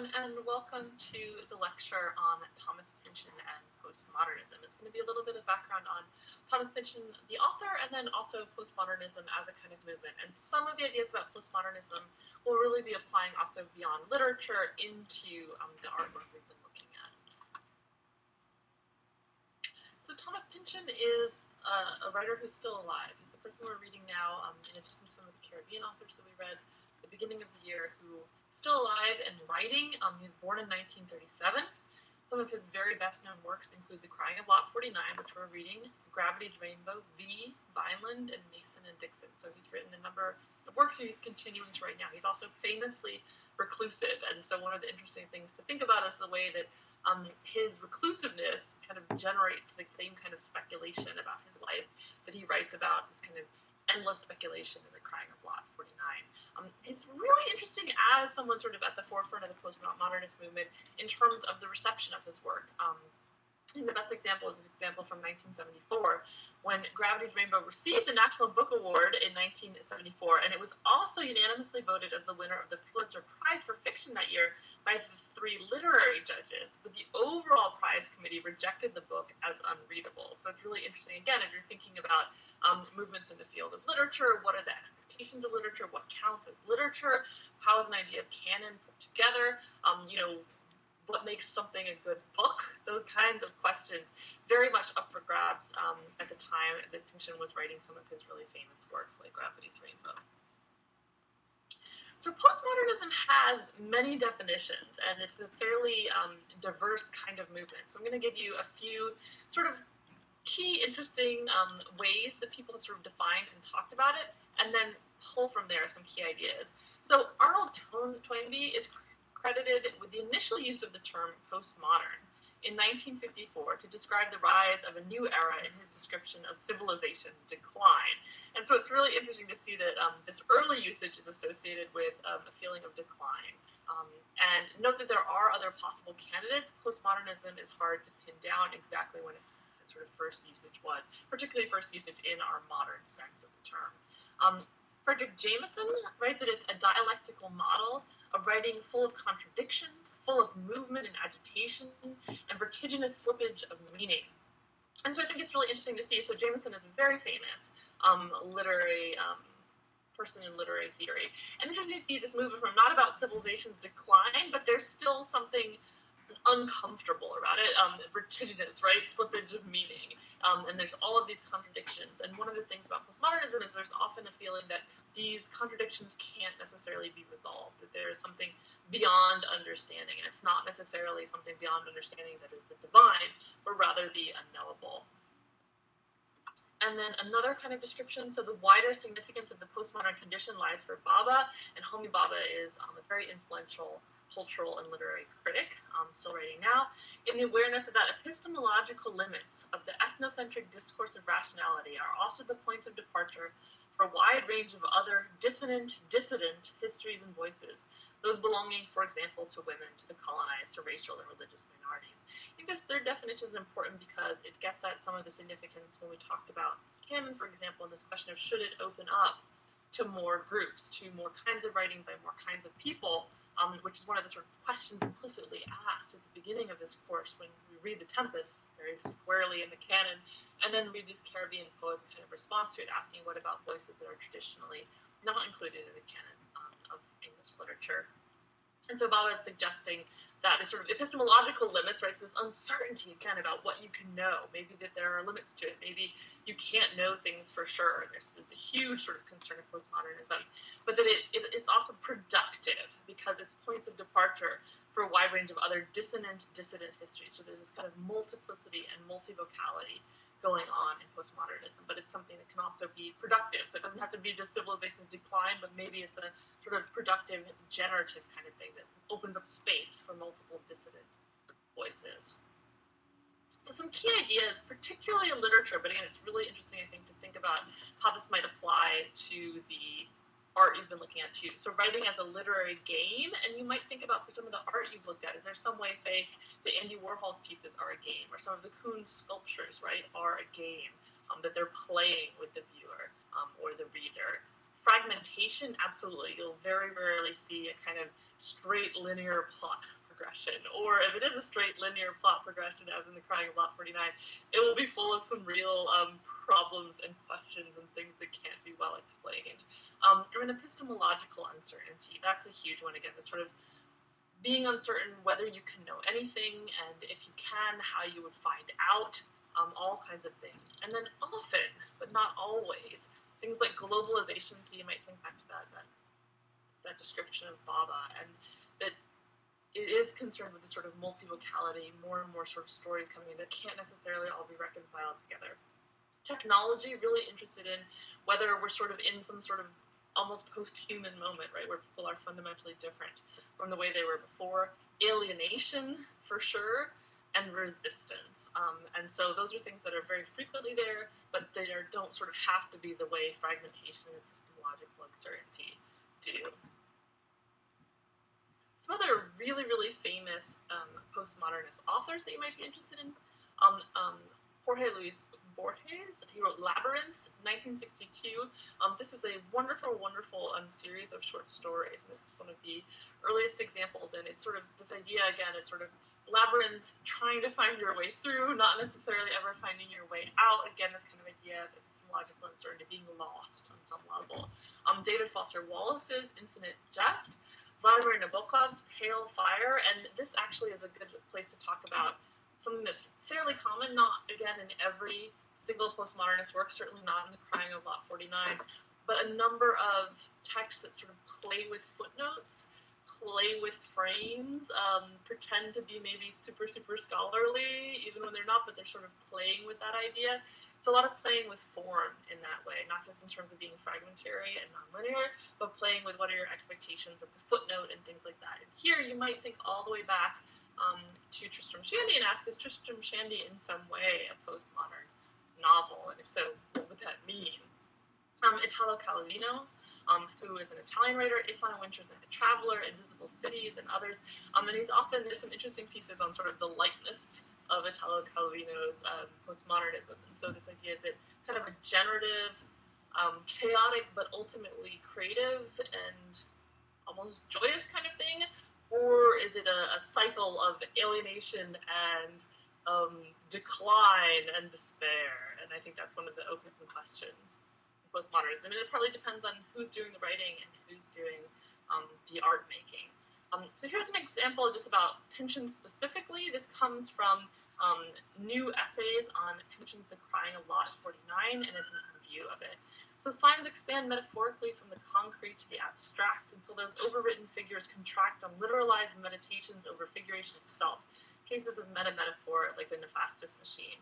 everyone, and welcome to the lecture on Thomas Pynchon and Postmodernism. It's going to be a little bit of background on Thomas Pynchon, the author, and then also postmodernism as a kind of movement. And some of the ideas about postmodernism will really be applying also beyond literature into the artwork we've been looking at. So Thomas Pynchon is a writer who's still alive. He's the person we're reading now, in addition to some of the Caribbean authors that we read at the beginning of the year who still alive and writing. He was born in 1937. Some of his very best-known works include The Crying of Lot 49, which we're reading, Gravity's Rainbow, V, Vineland, and Mason and Dixon. So he's written a number of works, and he's continuing to write now. He's also famously reclusive, and so one of the interesting things to think about is the way that his reclusiveness kind of generates the same kind of speculation about his life that he writes about, this kind of endless speculation in The Crying of Lot 49. It's really interesting as someone sort of at the forefront of the postmodernist movement in terms of the reception of his work. I think the best example is an example from 1974 when Gravity's Rainbow received the National Book Award in 1974, and it was also unanimously voted as the winner of the Pulitzer Prize for Fiction that year by the 3 literary judges, but the overall prize committee rejected the book as unreadable. So it's really interesting, again, if you're thinking about movements in the field of literature, what are the expectations of literature, what counts as literature, how is an idea of canon put together, what makes something a good book, those kinds of questions, very much up for grabs at the time that Pynchon was writing some of his really famous works like Gravity's Rainbow. So postmodernism has many definitions, and it's a fairly diverse kind of movement. So I'm going to give you a few sort of key interesting ways that people have sort of defined and talked about it, and then pull from there some key ideas. So Arnold Toynbee is credited with the initial use of the term postmodern in 1954 to describe the rise of a new era in his description of civilization's decline. And so it's really interesting to see that this early usage is associated with a feeling of decline. And note that there are other possible candidates. Postmodernism is hard to pin down exactly when its sort of first usage was, particularly first usage in our modern sense of the term. Frederick Jameson writes that it's a dialectical model of writing full of contradictions, full of movement and agitation, and vertiginous slippage of meaning. And so I think it's really interesting to see. So Jameson is a very famous literary person in literary theory. And interesting to see this movement from not about civilization's decline, but there's still something uncomfortable about it, vertiginous, right, slippage of meaning, and there's all of these contradictions. And one of the things about postmodernism is there's often a feeling that these contradictions can't necessarily be resolved, that there is something beyond understanding, and it's not necessarily something beyond understanding that is the divine, but rather the unknowable. And then another kind of description, so the wider significance of the postmodern condition lies for Bhabha, and Homi Bhabha is a very influential cultural and literary critic, still writing now, in the awareness of that epistemological limits of the ethnocentric discourse of rationality are also the points of departure for a wide range of other dissident histories and voices, those belonging, for example, to women, to the colonized, to racial and religious minorities. I think this third definition is important because it gets at some of the significance when we talked about canon, for example, and this question of should it open up to more groups, to more kinds of writing by more kinds of people, which is one of the sort of questions implicitly asked at the beginning of this course when we read The Tempest very squarely in the canon, and then read these Caribbean poets' kind of response to it, asking what about voices that are traditionally not included in the canon of English literature. And so Bhabha is suggesting that this sort of epistemological limits, right, so this uncertainty again about what you can know, maybe that there are limits to it, maybe you can't know things for sure, and there's a huge sort of concern of postmodernism, but that it's also productive because it's points of departure for a wide range of other dissident histories. So there's this kind of multiplicity and multivocality going on in postmodernism, but it's something that can also be productive. So it doesn't have to be just civilization's decline, but maybe it's a sort of productive, generative kind of thing that opens up space for multiple dissident voices. So some key ideas, particularly in literature, but again, it's really interesting, I think, to think about how this might apply to the art you've been looking at too. So writing as a literary game, and you might think about for some of the art you've looked at, is there some way, say, the Andy Warhol's pieces are a game, or some of the Koons sculptures, right, are a game, that they're playing with the viewer or the reader. Fragmentation, absolutely. You'll very rarely see a kind of straight linear plot progression, or if it is a straight linear plot progression, as in The Crying of Lot 49, it will be full of some real problems and questions and things that can't be well explained. Or an epistemological uncertainty. That's a huge one. Again, it's sort of being uncertain whether you can know anything, and if you can, how you would find out, all kinds of things. And then often, but not always, things like globalization, so you might think back to that description of Baba, and that it is concerned with the sort of multivocality, more and more sort of stories coming in that can't necessarily all be reconciled together. Technology, really interested in whether we're sort of in some sort of almost post-human moment, right, where people are fundamentally different from the way they were before. Alienation, for sure, and resistance. And so those are things that are very frequently there, but they don't sort of have to be the way fragmentation and epistemological uncertainty do. Some other really, really famous postmodernist authors that you might be interested in. Jorge Luis Borges, he wrote Labyrinth, 1962. This is a wonderful, wonderful series of short stories, and this is some of the earliest examples, and it's sort of this idea, again, it's sort of labyrinth, trying to find your way through, not necessarily ever finding your way out. Again, this kind of idea of epistemological uncertainty, being lost on some level. David Foster Wallace's Infinite Jest, Vladimir Nabokov's Pale Fire, and this actually is a good place to talk about something that's fairly common, not, again, in every single postmodernist work, certainly not in The Crying of Lot 49, but a number of texts that sort of play with footnotes, play with frames, pretend to be maybe super, super scholarly, even when they're not, but they're sort of playing with that idea. So a lot of playing with form in that way, not just in terms of being fragmentary and nonlinear, but playing with what are your expectations of the footnote and things like that. And here you might think all the way back to Tristram Shandy and ask, is Tristram Shandy in some way a postmodern novel? And if so, what would that mean? Italo Calvino, who is an Italian writer, If on a Winter's Night, A Traveler, Invisible Cities, and others. And there's some interesting pieces on sort of the lightness of Italo Calvino's postmodernism. And so this idea is it kind of a generative, chaotic, but ultimately creative and almost joyous kind of thing? Or is it a cycle of alienation and decline and despair? And I think that's one of the open questions in postmodernism. And it probably depends on who's doing the writing and who's doing the art making. So here's an example just about Pynchon specifically. This comes from new essays on Pynchon's The Crying of Lot 49, and it's an review of it. So signs expand metaphorically from the concrete to the abstract until those overwritten figures contract on literalized meditations over figuration itself, cases of meta-metaphor like the Nefastus Machine.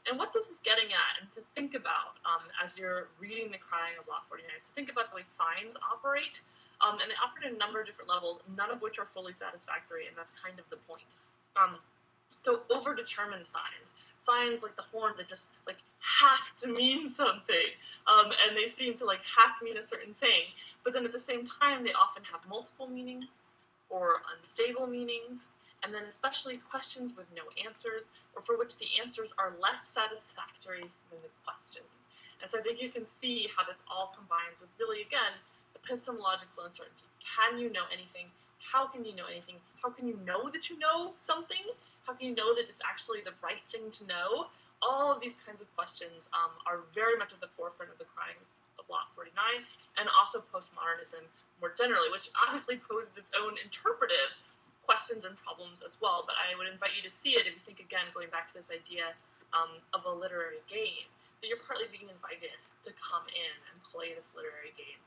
And what this is getting at, and to think about as you're reading The Crying of Lot 49, is to think about the way signs operate, and they operate at a number of different levels, none of which are fully satisfactory, and that's kind of the point. So overdetermined signs like the horn that just like have to mean something, and they seem to like have to mean a certain thing, but then at the same time they often have multiple meanings or unstable meanings, and then especially questions with no answers, or for which the answers are less satisfactory than the questions. And so I think you can see how this all combines with really, again, epistemological uncertainty. Can you know anything? How can you know anything? How can you know that you know something? How can you know that it's actually the right thing to know? All of these kinds of questions are very much at the forefront of The Crying of Lot 49, and also postmodernism more generally, which obviously poses its own interpretive questions and problems as well. But I would invite you to see it if you think, again, going back to this idea of a literary game, that you're partly being invited to come in and play this literary game.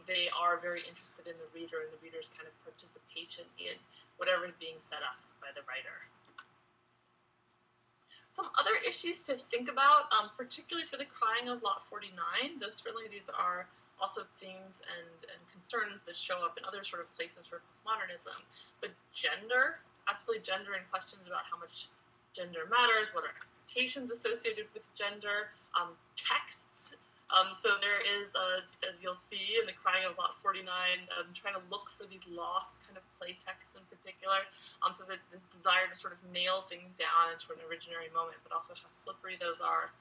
They are very interested in the reader and the reader's kind of participation in whatever is being set up by the writer. Some other issues to think about, particularly for The Crying of Lot 49, though certainly these are also themes and concerns that show up in other sort of places for postmodernism. But gender, absolutely gender, and questions about how much gender matters, what are expectations associated with gender, texts. So there is, as you'll see in The Crying of Lot 49, trying to look for these lost kind of play texts in particular, so that this desire to sort of nail things down into an originary moment, but also how slippery those are.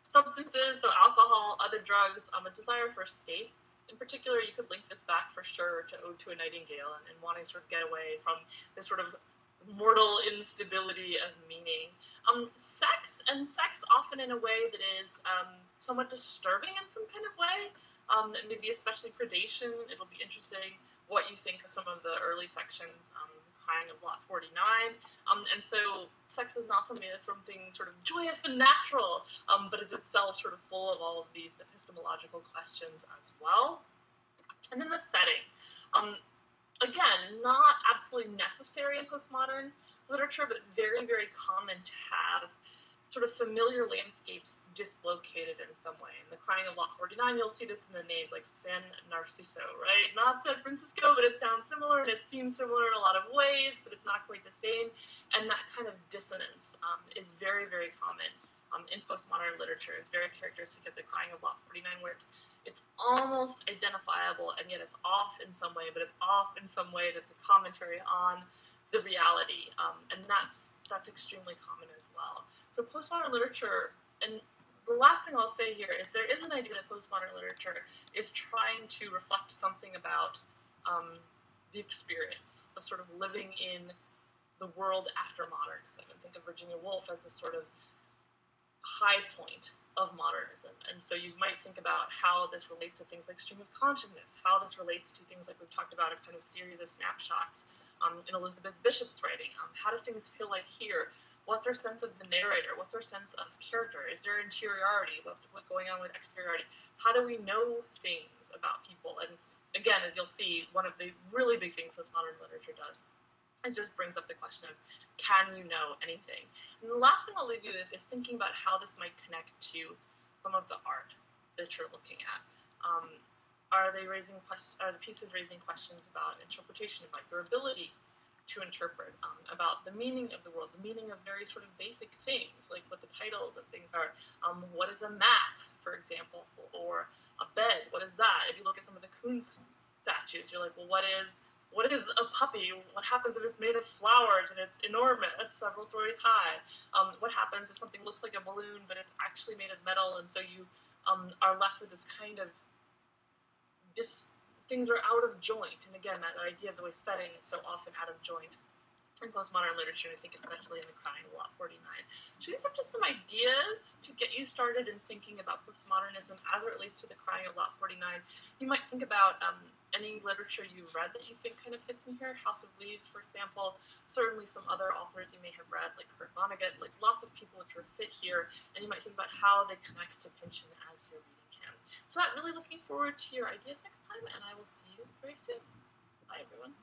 Substances, so alcohol, other drugs, a desire for escape in particular, you could link this back for sure to Ode to a Nightingale and wanting to sort of get away from this sort of mortal instability of meaning. Sex often in a way that is somewhat disturbing in some kind of way, maybe especially predation. It'll be interesting what you think of some of the early sections, Crying of Lot 49. And so sex is not something that's something sort of joyous and natural, but it's itself sort of full of all of these epistemological questions as well. And then the setting. Again, not absolutely necessary in postmodern literature, but very, very common to have sort of familiar landscapes dislocated in some way. In the Crying of Lot 49, you'll see this in the names like San Narciso, right? Not San Francisco, but it sounds similar, and it seems similar in a lot of ways, but it's not quite the same. And that kind of dissonance is very, very common in postmodern literature. It's very characteristic of the Crying of Lot 49, where it's almost identifiable, and yet it's off in some way, but it's off in some way that's a commentary on the reality, and that's extremely common as well. So postmodern literature, and the last thing I'll say here is there is an idea that postmodern literature is trying to reflect something about the experience of sort of living in the world after modernism. And think of Virginia Woolf as this sort of high point of modernism. And so you might think about how this relates to things like stream of consciousness, how this relates to things like we've talked about, a kind of series of snapshots in Elizabeth Bishop's writing. How do things feel like here? What's our sense of the narrator? What's our sense of character? Is there interiority? What's going on with exteriority? How do we know things about people? And again, as you'll see, one of the really big things postmodern literature does is just brings up the question of, can you know anything? And the last thing I'll leave you with is thinking about how this might connect to some of the art that you're looking at. Are the pieces raising questions about interpretation, about your ability to interpret, about the meaning of the world, the meaning of very sort of basic things, like what the titles of things are. What is a map, for example, or a bed? What is that? If you look at some of the Kunst statues, you're like, well, what is a puppy? What happens if it's made of flowers and it's enormous, several stories high? What happens if something looks like a balloon, but it's actually made of metal, and so you are left with this kind of things are out of joint. And again, that idea of the way setting is so often out of joint in postmodern literature, I think especially in the Crying of Lot 49. So these are just some ideas to get you started in thinking about postmodernism as it relates to the Crying of Lot 49. You might think about any literature you've read that you think kind of fits in here. House of Leaves, for example. Certainly some other authors you may have read, like Kurt Vonnegut, like lots of people which are fit here, and you might think about how they connect to Pynchon as you're reading him. So I'm really looking forward to your ideas next time, and I will see you very soon. Bye, everyone.